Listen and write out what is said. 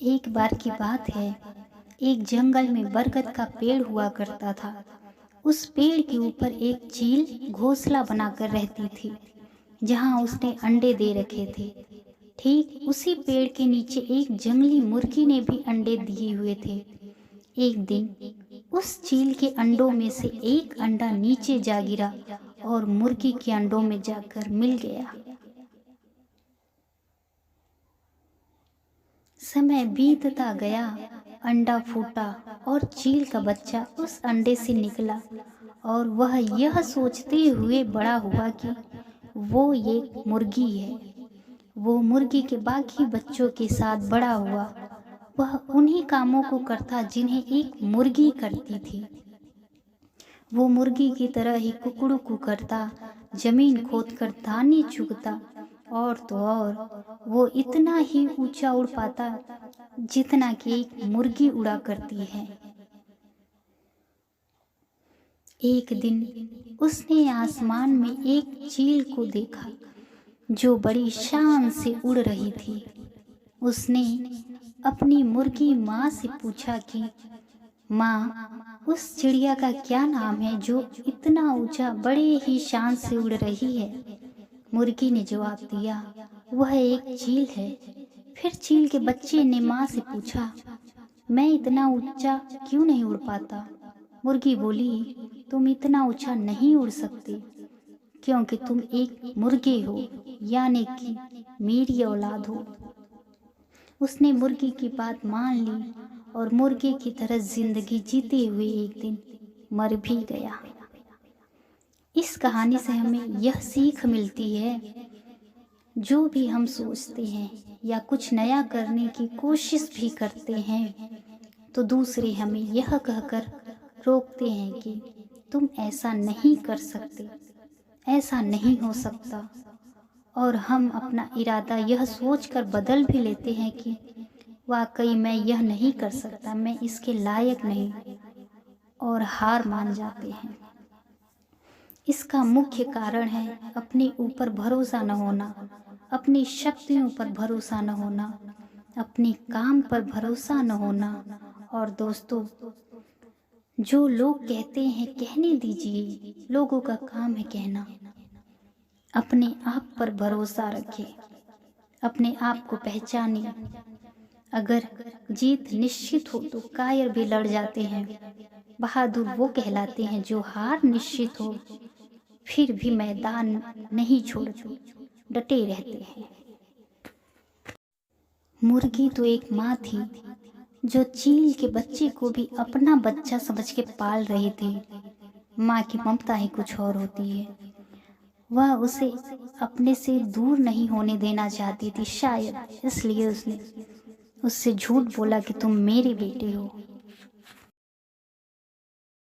एक बार की बात है, एक जंगल में बरगद का पेड़ हुआ करता था। उस पेड़ के ऊपर एक चील घोंसला बनाकर रहती थी, जहाँ उसने अंडे दे रखे थे। ठीक उसी पेड़ के नीचे एक जंगली मुर्गी ने भी अंडे दिए हुए थे। एक दिन उस चील के अंडों में से एक अंडा नीचे जा गिरा और मुर्गी के अंडों में जाकर मिल गया। समय बीतता गया, अंडा फूटा और चील का बच्चा उस अंडे से निकला और वह यह सोचते हुए बड़ा हुआ कि वो एक मुर्गी है। वो मुर्गी के बाकी बच्चों के साथ बड़ा हुआ। वह उन्हीं कामों को करता जिन्हें एक मुर्गी करती थी। वो मुर्गी की तरह ही कुकड़ू करता, जमीन खोदकर दाने चुगता और तो और वो इतना ही ऊंचा उड़ पाता जितना कि एक मुर्गी उड़ा करती है। एक दिन उसने आसमान में एक चील को देखा जो बड़ी शान से उड़ रही थी। उसने अपनी मुर्गी माँ से पूछा कि माँ, उस चिड़िया का क्या नाम है जो इतना ऊंचा बड़े ही शान से उड़ रही है? मुर्गी ने जवाब दिया, वह एक चील है। फिर चील के बच्चे ने माँ से पूछा, मैं इतना ऊंचा क्यों नहीं उड़ पाता? मुर्गी बोली, तुम इतना ऊंचा नहीं उड़ सकते क्योंकि तुम एक मुर्गे हो, यानी कि मेरी औलाद हो। उसने मुर्गी की बात मान ली और मुर्गे की तरह जिंदगी जीते हुए एक दिन मर भी गया। इस कहानी से हमें यह सीख मिलती है, जो भी हम सोचते हैं या कुछ नया करने की कोशिश भी करते हैं तो दूसरे हमें यह कहकर रोकते हैं कि तुम ऐसा नहीं कर सकते, ऐसा नहीं हो सकता। और हम अपना इरादा यह सोचकर बदल भी लेते हैं कि वाकई मैं यह नहीं कर सकता, मैं इसके लायक नहीं, और हार मान जाते हैं। इसका मुख्य कारण है अपने ऊपर भरोसा न होना, अपनी शक्तियों पर भरोसा न होना, अपने काम पर भरोसा न होना। और दोस्तों, जो लोग कहते हैं कहने दीजिए, लोगों का काम है कहना। अपने आप पर भरोसा रखें, अपने आप को पहचानें। अगर जीत निश्चित हो तो कायर भी लड़ जाते हैं। बहादुर वो कहलाते हैं जो हार निश्चित हो फिर भी मैदान नहीं छोड़ते, डटे रहते हैं। मुर्गी तो एक माँ थी जो चील के बच्चे को भी अपना बच्चा समझ के पाल रही थी। माँ की ममता ही कुछ और होती है। वह उसे अपने से दूर नहीं होने देना चाहती थी, शायद इसलिए उसने उससे झूठ बोला कि तुम मेरे बेटे हो।